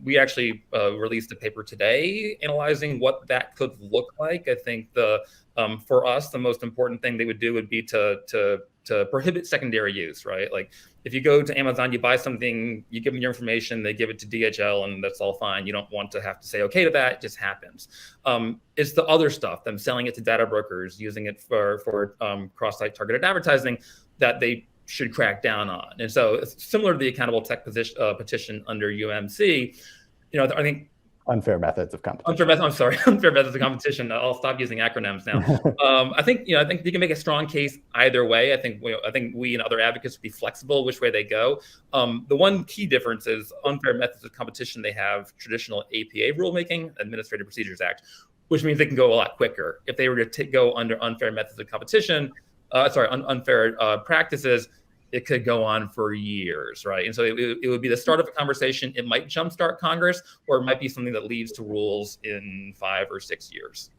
We actually released a paper today analyzing what that could look like. I think for us, the most important thing they would do would be to prohibit secondary use, right? Like if you go to Amazon, you buy something, you give them your information, they give it to DHL, and that's all fine. You don't want to have to say okay to that. It just happens. It's the other stuff, them selling it to data brokers, using it for cross-site targeted advertising, that they should crack down on. And so it's similar to the Accountable Tech petition under UMC. I think unfair methods of competition. Unfair methods of competition. I'll stop using acronyms now. I think you can make a strong case either way. I think we and other advocates would be flexible which way they go. The one key difference is unfair methods of competition. They have traditional APA rulemaking, Administrative Procedures Act, which means they can go a lot quicker. If they were to go under unfair methods of competition, unfair practices, it could go on for years, right? And so it would be the start of a conversation. It might jumpstart Congress, or it might be something that leads to rules in 5 or 6 years.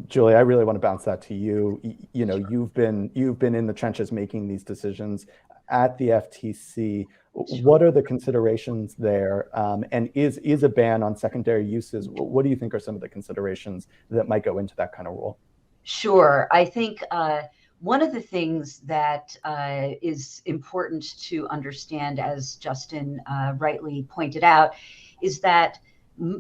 Julie, I really want to bounce that to you. You've been in the trenches making these decisions at the FTC. What are the considerations there? And is a ban on secondary uses? What do you think are some of the considerations that might go into that kind of rule? Sure. I think one of the things that is important to understand, as Justin rightly pointed out, is that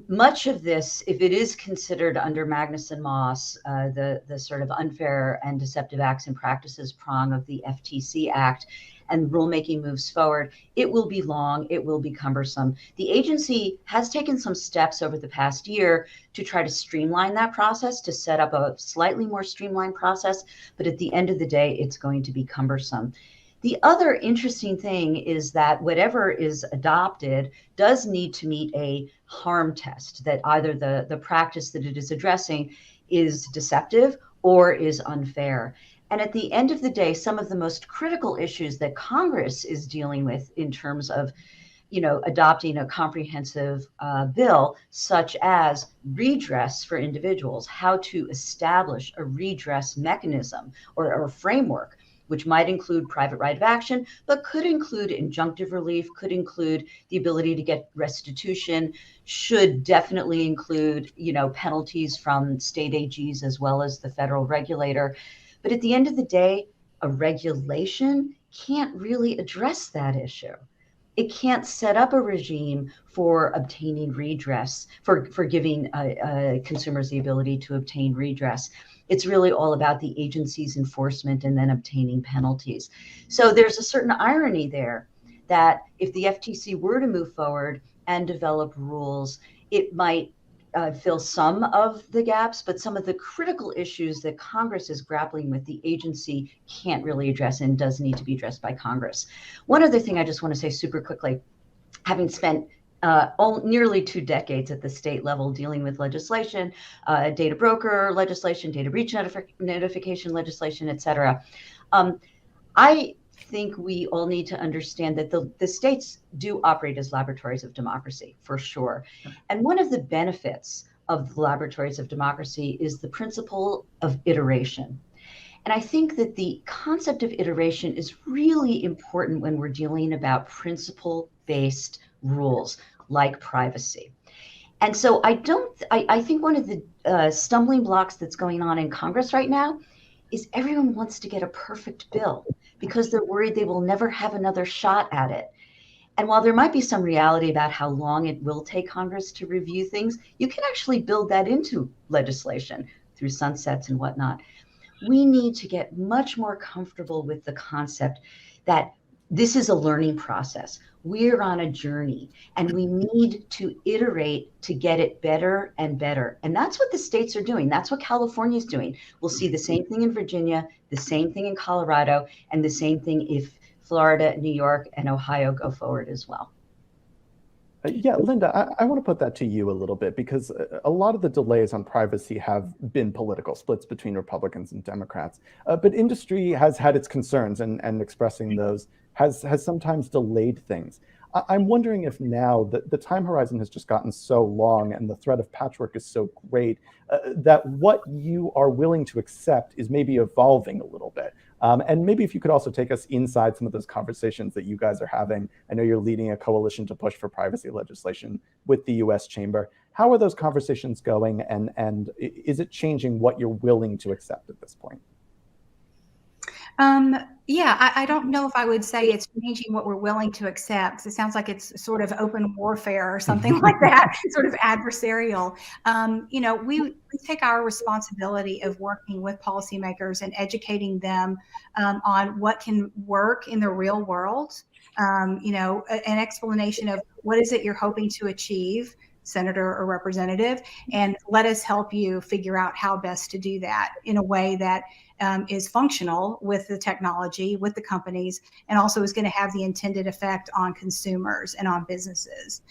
much of this, if it is considered under Magnuson-Moss, the sort of unfair and deceptive acts and practices prong of the FTC Act, and rulemaking moves forward, it will be long, it will be cumbersome. The agency has taken some steps over the past year to try to streamline that process, to set up a slightly more streamlined process, but at the end of the day, it's going to be cumbersome. The other interesting thing is that whatever is adopted does need to meet a harm test, that either the practice that it is addressing is deceptive or is unfair. And at the end of the day, some of the most critical issues that Congress is dealing with in terms of, adopting a comprehensive bill, such as redress for individuals, how to establish a redress mechanism or framework, which might include private right of action, but could include injunctive relief, could include the ability to get restitution, should definitely include, penalties from state AGs as well as the federal regulator. But at the end of the day, a regulation can't really address that issue. It can't set up a regime for obtaining redress, for giving consumers the ability to obtain redress. It's really all about the agency's enforcement and then obtaining penalties. So there's a certain irony there that if the FTC were to move forward and develop rules, it might fill some of the gaps, but some of the critical issues that Congress is grappling with, the agency can't really address and does need to be addressed by Congress. One other thing I just want to say super quickly, having spent nearly 2 decades at the state level dealing with legislation, data broker legislation, data breach notification legislation, et cetera. I think we all need to understand that the states do operate as laboratories of democracy, for sure. And one of the benefits of the laboratories of democracy is the principle of iteration. And I think that the concept of iteration is really important when we're dealing about principle-based rules like privacy. And so I think one of the stumbling blocks that's going on in Congress right now is everyone wants to get a perfect bill because they're worried they will never have another shot at it. And while there might be some reality about how long it will take Congress to review things, you can actually build that into legislation through sunsets and whatnot. We need to get much more comfortable with the concept that this is a learning process. We're on a journey and we need to iterate to get it better and better. And that's what the states are doing. That's what California is doing. We'll see the same thing in Virginia, the same thing in Colorado, and the same thing if Florida, New York, and Ohio go forward as well. Yeah, Linda, I want to put that to you a little bit because a lot of the delays on privacy have been political splits between Republicans and Democrats. But industry has had its concerns and expressing those has sometimes delayed things. I'm wondering if now the time horizon has just gotten so long and the threat of patchwork is so great that what you are willing to accept is maybe evolving a little bit. And maybe if you could also take us inside some of those conversations that you guys are having. I know you're leading a coalition to push for privacy legislation with the US Chamber. How are those conversations going and is it changing what you're willing to accept at this point? Yeah, I don't know if I would say it's changing what we're willing to accept. It sounds like it's sort of open warfare or something like that, sort of adversarial. We take our responsibility of working with policymakers and educating them on what can work in the real world. An explanation of what is it you're hoping to achieve, senator or representative, and let us help you figure out how best to do that in a way that is functional with the technology, with the companies, and also is going to have the intended effect on consumers and on businesses.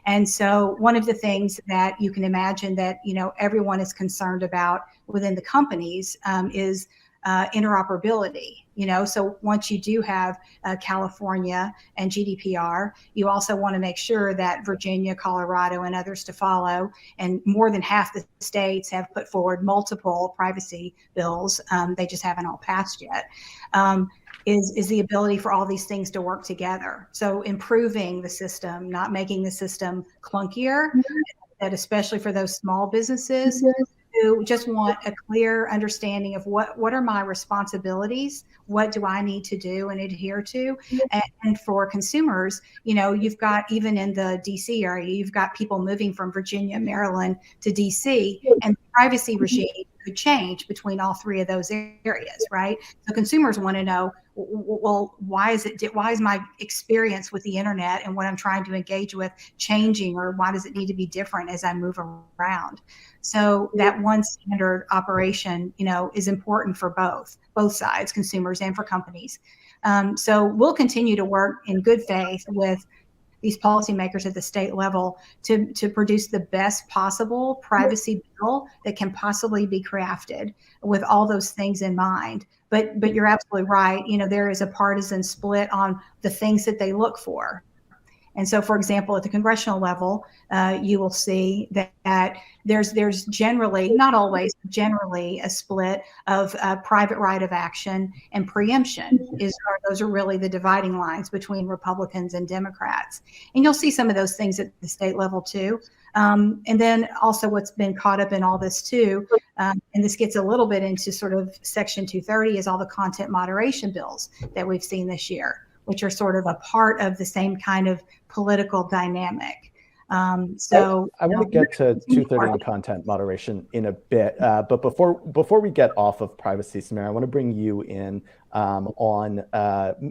And so one of the things that you can imagine that, everyone is concerned about within the companies is interoperability. So once you do have California and GDPR, you also want to make sure that Virginia, Colorado, and others to follow, and more than half the states have put forward multiple privacy bills. They just haven't all passed yet. Is the ability for all these things to work together. So improving the system, not making the system clunkier, that especially for those small businesses who just want a clear understanding of what are my responsibilities, what do I need to do and adhere to, and for consumers, you've got, even in the DC area, you've got people moving from Virginia, Maryland to DC, and the privacy regime could change between all three of those areas, right? So consumers want to know, well, why is my experience with the internet and what I'm trying to engage with changing, or why does it need to be different as I move around? So that one standard operation, is important for both sides, consumers and for companies. So we'll continue to work in good faith with these policymakers at the state level to produce the best possible privacy bill that can possibly be crafted with all those things in mind. But you're absolutely right. There is a partisan split on the things that they look for. And so, for example, at the congressional level, you will see that there's generally, not always, but generally a split of private right of action and preemption. Those are really the dividing lines between Republicans and Democrats. And you'll see some of those things at the state level too. And then also what's been caught up in all this too, and this gets a little bit into sort of Section 230, is all the content moderation bills that we've seen this year, which are sort of a part of the same kind of political dynamic. So I want to get to 230 and content moderation in a bit, but before we get off of privacy, Samir, I want to bring you in on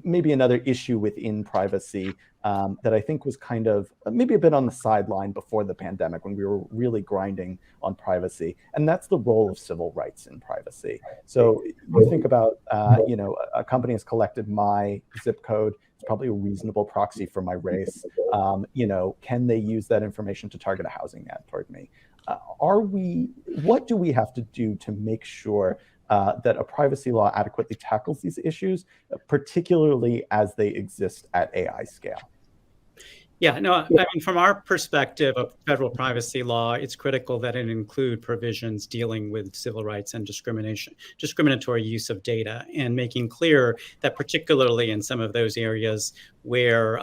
maybe another issue within privacy that I think was kind of maybe a bit on the sideline before the pandemic when we were really grinding on privacy, and that's the role of civil rights in privacy. So you think about, a company has collected my zip code, It's probably a reasonable proxy for my race. Can they use that information to target a housing ad toward me? What do we have to do to make sure that a privacy law adequately tackles these issues, particularly as they exist at AI scale? Yeah, no, I mean, from our perspective of federal privacy law, it's critical that it include provisions dealing with civil rights and discriminatory use of data, and making clear that particularly in some of those areas where,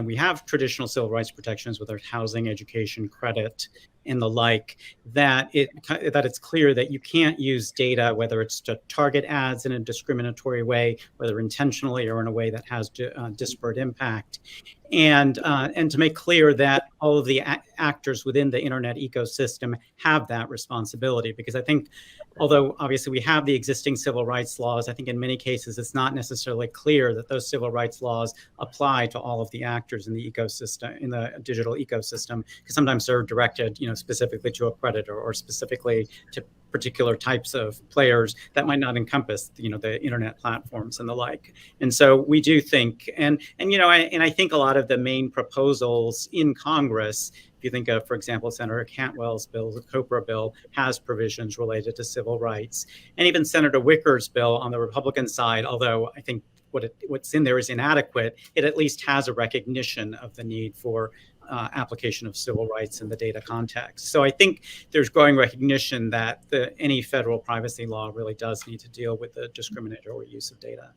we have traditional civil rights protections with our housing, education, credit, and the like, that it's clear that you can't use data, whether it's to target ads in a discriminatory way, whether intentionally or in a way that has disparate impact, and to make clear that all of the actors within the internet ecosystem have that responsibility. Because I think, although obviously we have the existing civil rights laws, I think in many cases it's not necessarily clear that those civil rights laws apply to all of the actors in the ecosystem, in the digital ecosystem, because sometimes they're directed, specifically to a predator or specifically to particular types of players that might not encompass, the internet platforms and the like. And so we do think, and I think a lot of the main proposals in Congress, if you think of, for example, Senator Cantwell's bill, the COPRA bill, has provisions related to civil rights. And even Senator Wicker's bill on the Republican side, although I think what's in there is inadequate, it at least has a recognition of the need for application of civil rights in the data context. So I think there's growing recognition that any federal privacy law really does need to deal with the discriminatory use of data.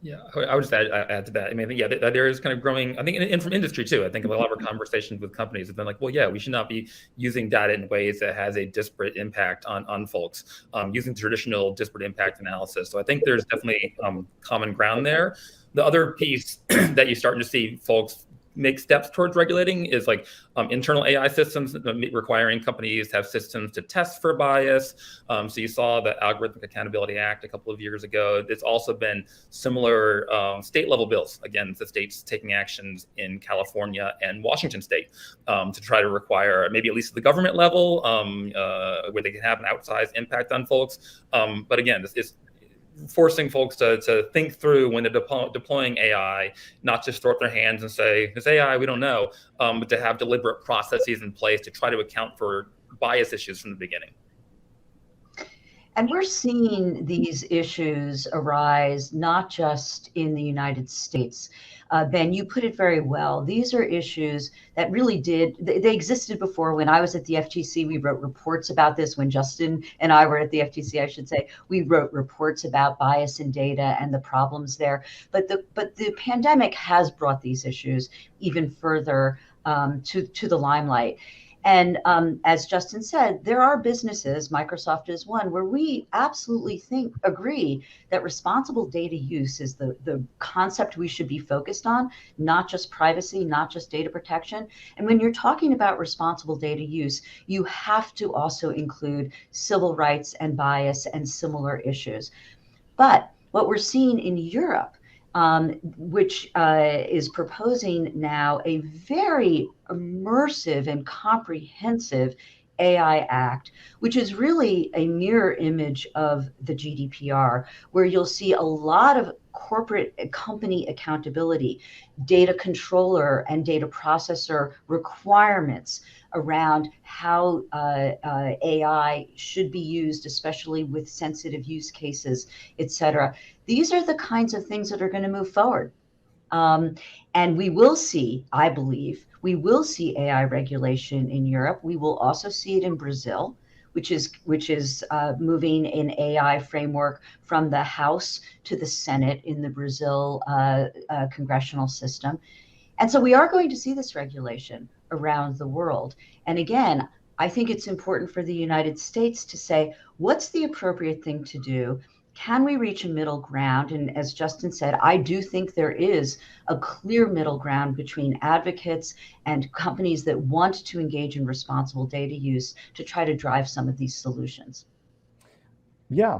Yeah, I would just add to that. I mean, I think, that there is kind of growing, I think, and from industry too. I think a lot of our conversations with companies have been like, well, yeah, we should not be using data in ways that has a disparate impact on folks, using traditional disparate impact analysis. So I think there's definitely common ground there. The other piece that you're starting to see folks make steps towards regulating is like internal AI systems, requiring companies to have systems to test for bias. So you saw the Algorithmic Accountability Act a couple of years ago. There's also been similar state level bills, again, the states taking actions in California and Washington state to try to require, maybe at least at the government level, where they can have an outsized impact on folks. But again, this is forcing folks to think through when they're deploying AI, not just throw up their hands and say, it's AI, we don't know, but to have deliberate processes in place to try to account for bias issues from the beginning. And we're seeing these issues arise not just in the United States. Ben, you put it very well. These are issues that really they existed before. When I was at the FTC, we wrote reports about this. When Justin and I were at the FTC, I should say, we wrote reports about bias in data and the problems there. But the pandemic has brought these issues even further to the limelight. And as Justin said, there are businesses, Microsoft is one, where we absolutely agree that responsible data use is the concept we should be focused on, not just privacy, not just data protection. And when you're talking about responsible data use, you have to also include civil rights and bias and similar issues. But what we're seeing in Europe, which is proposing now a very immersive and comprehensive AI Act, which is really a mirror image of the GDPR, where you'll see a lot of corporate company accountability, data controller and data processor requirements around how AI should be used, especially with sensitive use cases, et cetera. These are the kinds of things that are going to move forward. And we will see, I believe, we will see AI regulation in Europe. We will also see it in Brazil, which is moving an AI framework from the House to the Senate in the Brazil congressional system. And so we are going to see this regulation around the world. And again, I think it's important for the United States to say, what's the appropriate thing to do? Can we reach a middle ground? And as Justin said, I do think there is a clear middle ground between advocates and companies that want to engage in responsible data use to try to drive some of these solutions. Yeah.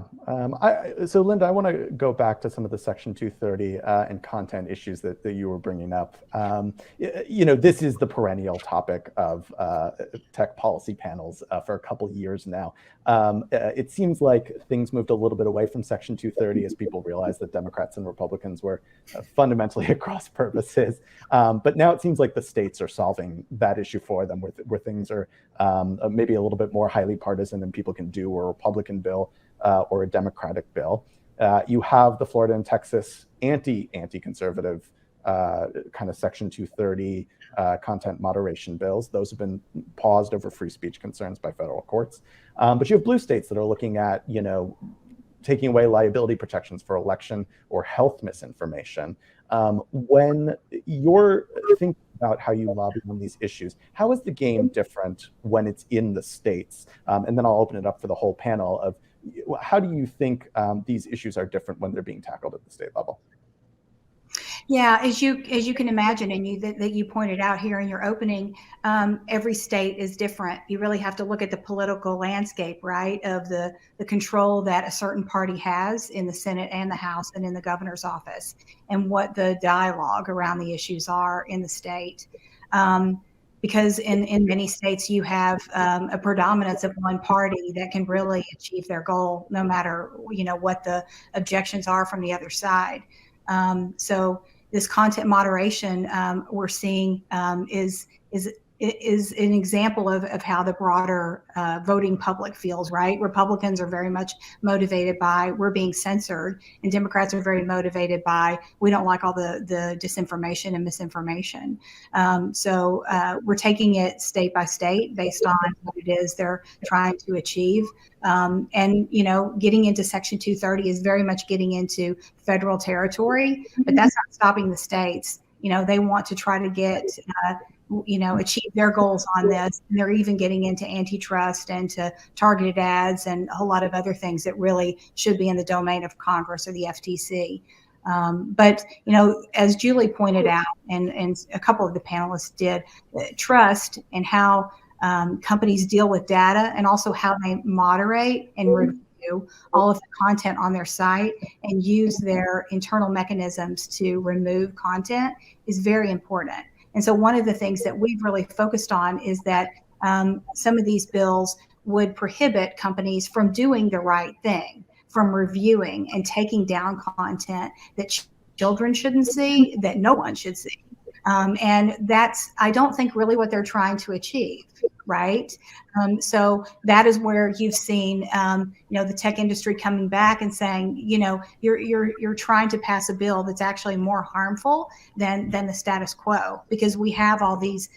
So Linda, I want to go back to some of the Section 230 and content issues that you were bringing up. This is the perennial topic of tech policy panels for a couple of years now. It seems like things moved a little bit away from Section 230 as people realized that Democrats and Republicans were fundamentally at cross purposes. But now it seems like the states are solving that issue for them, where things are maybe a little bit more highly partisan and people can do a Republican bill or a Democratic bill. You have the Florida and Texas anti-conservative kind of Section 230 content moderation bills. Those have been paused over free speech concerns by federal courts. But you have blue states that are looking at, taking away liability protections for election or health misinformation. When you're thinking about how you lobby on these issues, how is the game different when it's in the states? And then I'll open it up for the whole panel of how do you think these issues are different when they're being tackled at the state level? Yeah, as you can imagine, and that you pointed out here in your opening, every state is different. You really have to look at the political landscape, right, of the control that a certain party has in the Senate and the House and in the governor's office, and what the dialogue around the issues are in the state. Because in many states you have a predominance of one party that can really achieve their goal, no matter what the objections are from the other side. So this content moderation we're seeing is an example of how the broader voting public feels, right? Republicans are very much motivated by we're being censored, and Democrats are very motivated by we don't like all the disinformation and misinformation. So we're taking it state by state based on what it is they're trying to achieve. And, getting into Section 230 is very much getting into federal territory, but that's not stopping the states. They want to try to get achieve their goals on this. And they're even getting into antitrust and to targeted ads and a whole lot of other things that really should be in the domain of Congress or the FTC. But, as Julie pointed out, and a couple of the panelists did, trust and how companies deal with data, and also how they moderate and review all of the content on their site and use their internal mechanisms to remove content is very important. And so one of the things that we've really focused on is that some of these bills would prohibit companies from doing the right thing, from reviewing and taking down content that children shouldn't see, that no one should see. And that's, I don't think, really what they're trying to achieve, right? So that is where you've seen, the tech industry coming back and saying, you're trying to pass a bill that's actually more harmful than the status quo, because we have all these,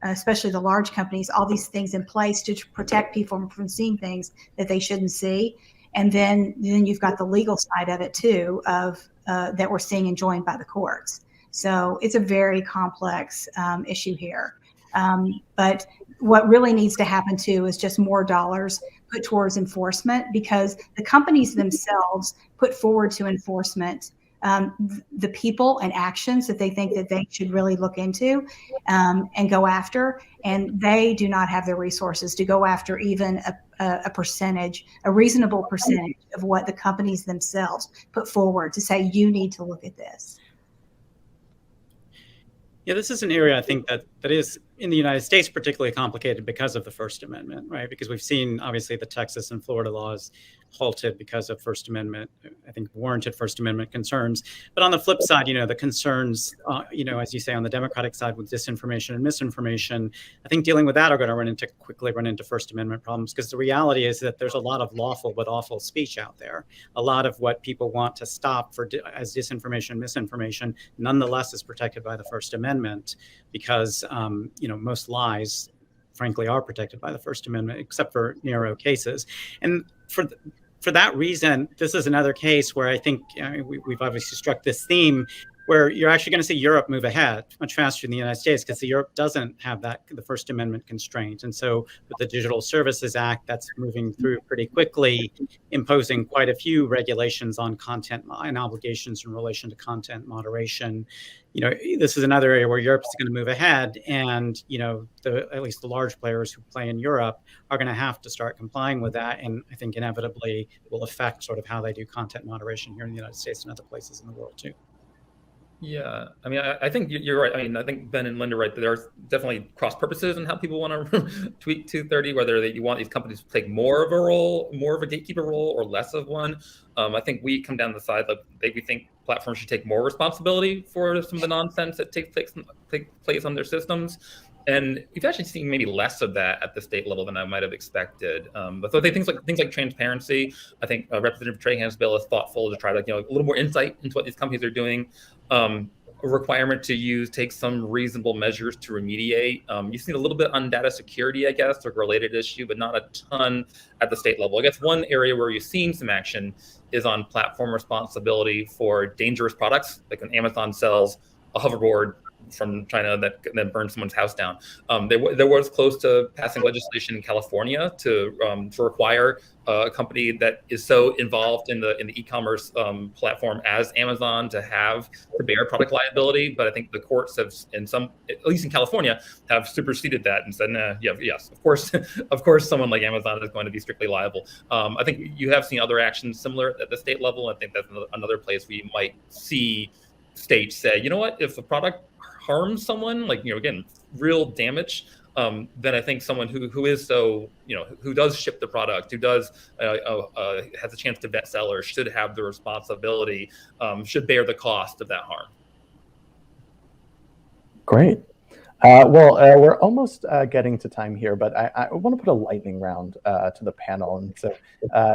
especially the large companies, all these things in place to protect people from seeing things that they shouldn't see. And then you've got the legal side of it too, of that we're seeing enjoined by the courts. So it's a very complex issue here. But what really needs to happen too is just more dollars put towards enforcement, because the companies themselves put forward to enforcement the people and actions that they think that they should really look into and go after. And they do not have the resources to go after even a percentage, a reasonable percentage of what the companies themselves put forward to say, you need to look at this. Yeah, this is an area I think that is in the United States particularly complicated because of the First Amendment, right? Because we've seen obviously the Texas and Florida laws halted because of First Amendment, I think warranted First Amendment concerns. But on the flip side, the concerns, as you say, on the Democratic side with disinformation and misinformation, I think dealing with that are going to quickly run into First Amendment problems, because the reality is that there's a lot of lawful but awful speech out there. A lot of what people want to stop as disinformation, misinformation, nonetheless is protected by the First Amendment, because, most lies, frankly, are protected by the First Amendment, except for narrow cases. And for that reason, this is another case where I think we've obviously struck this theme where you're actually going to see Europe move ahead much faster than the United States, because Europe doesn't have the First Amendment constraint. And so with the Digital Services Act, that's moving through pretty quickly, imposing quite a few regulations on content and obligations in relation to content moderation. This is another area where Europe is going to move ahead, and at least the large players who play in Europe are going to have to start complying with that, and I think inevitably will affect sort of how they do content moderation here in the United States and other places in the world too. Yeah, I mean, I think you're right. I mean, I think Ben and Linda are right. There are definitely cross purposes in how people want to tweak 230, whether you want these companies to take more of a role, more of a gatekeeper role, or less of one. I think we come down the side that we think platforms should take more responsibility for some of the nonsense that takes place on their systems. And we've actually seen maybe less of that at the state level than I might have expected. But so I think things like transparency. I think Representative Trahan's bill is thoughtful to try to a little more insight into what these companies are doing. A requirement to take some reasonable measures to remediate. You've seen a little bit on data security, I guess, a related issue, but not a ton at the state level. I guess one area where you've seen some action is on platform responsibility for dangerous products, like when Amazon sells a hoverboard from China that then burned someone's house down. There was close to passing legislation in California to require a company that is so involved in the e-commerce platform as Amazon to bear product liability. But I think the courts have, at least in California, have superseded that and said, yes, of course, someone like Amazon is going to be strictly liable. I think you have seen other actions similar at the state level. I think that's another place we might see states say, you know what, if a product harms someone, again, real damage, then I think someone who is so, who does ship the product, who does has a chance to vet sellers, should have the responsibility, should bear the cost of that harm. Great. We're almost getting to time here, but I want to put a lightning round to the panel. And so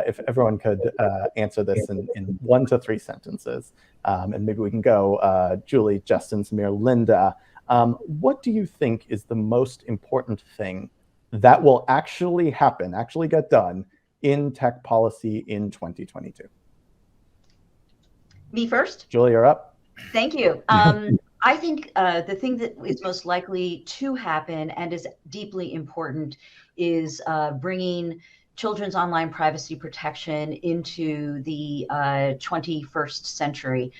if everyone could answer this in 1 to 3 sentences, and maybe we can go Julie, Justin, Samir, Linda. What do you think is the most important thing that will actually happen, actually get done in tech policy in 2022? Me first? Julie, you're up. Thank you. I think the thing that is most likely to happen and is deeply important is bringing children's online privacy protection into the 21st century.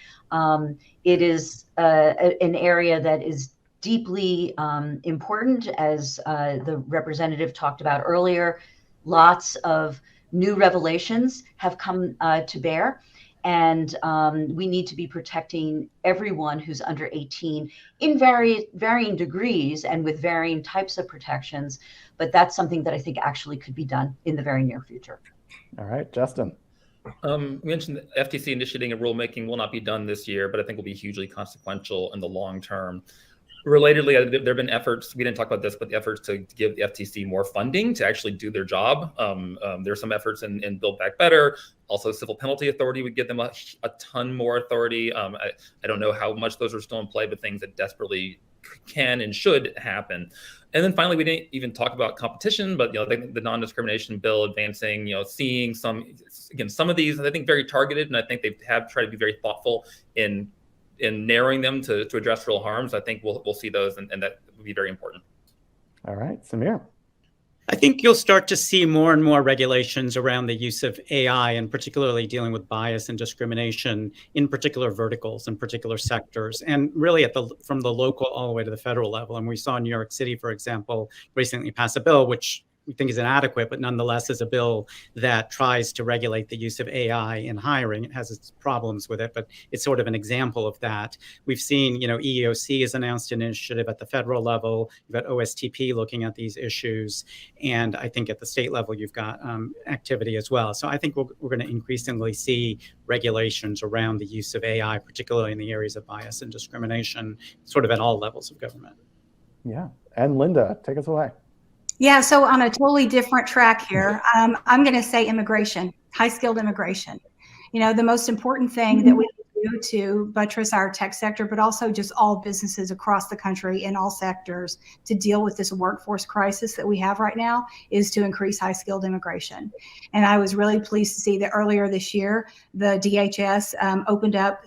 It is an area that is deeply important, as the representative talked about earlier. Lots of new revelations have come to bear. And we need to be protecting everyone who's under 18 in varying degrees and with varying types of protections. But that's something that I think actually could be done in the very near future. All right, Justin. We mentioned the FTC initiating a rulemaking will not be done this year, but I think will be hugely consequential in the long term. Relatedly, there have been efforts, we didn't talk about this, but the efforts to give the FTC more funding to actually do their job. There's some efforts in Build Back Better. Also, Civil Penalty Authority would give them a ton more authority. I don't know how much those are still in play, but things that desperately can and should happen. And then finally, we didn't even talk about competition, but the non-discrimination bill advancing, seeing some of these, I think, very targeted, and I think they have tried to be very thoughtful in narrowing them to address real harms. I think we'll see those, and that would be very important. All right, Samir. I think you'll start to see more and more regulations around the use of AI, and particularly dealing with bias and discrimination in particular verticals and particular sectors, and really from the local all the way to the federal level. And we saw New York City, for example, recently pass a bill which we think is inadequate, but nonetheless is a bill that tries to regulate the use of AI in hiring. It has its problems with it, but it's sort of an example of that. We've seen, EEOC has announced an initiative at the federal level. You've got OSTP looking at these issues. And I think at the state level, you've got activity as well. So I think we're going to increasingly see regulations around the use of AI, particularly in the areas of bias and discrimination, sort of at all levels of government. Yeah. And Linda, take us away. Yeah, so on a totally different track here, I'm going to say immigration, high-skilled immigration. The most important thing that we can do to buttress our tech sector, but also just all businesses across the country in all sectors to deal with this workforce crisis that we have right now, is to increase high-skilled immigration. And I was really pleased to see that earlier this year, the DHS opened up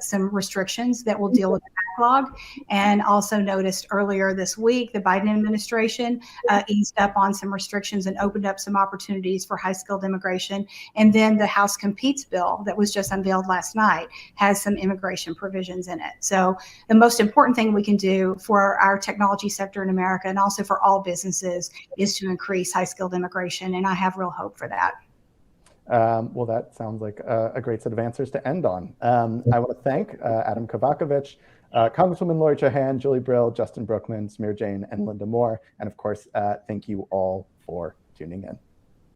some restrictions that will deal with the backlog, and also noticed earlier this week, the Biden administration eased up on some restrictions and opened up some opportunities for high-skilled immigration. And then the House Competes bill that was just unveiled last night has some immigration provisions in it. So the most important thing we can do for our technology sector in America, and also for all businesses, is to increase high-skilled immigration. And I have real hope for that. Well, that sounds like a great set of answers to end on. I want to thank Adam Kovacevich, Congresswoman Lloyd Trahan, Julie Brill, Justin Brookman, Samir Jain, and Linda Moore. And of course, thank you all for tuning in.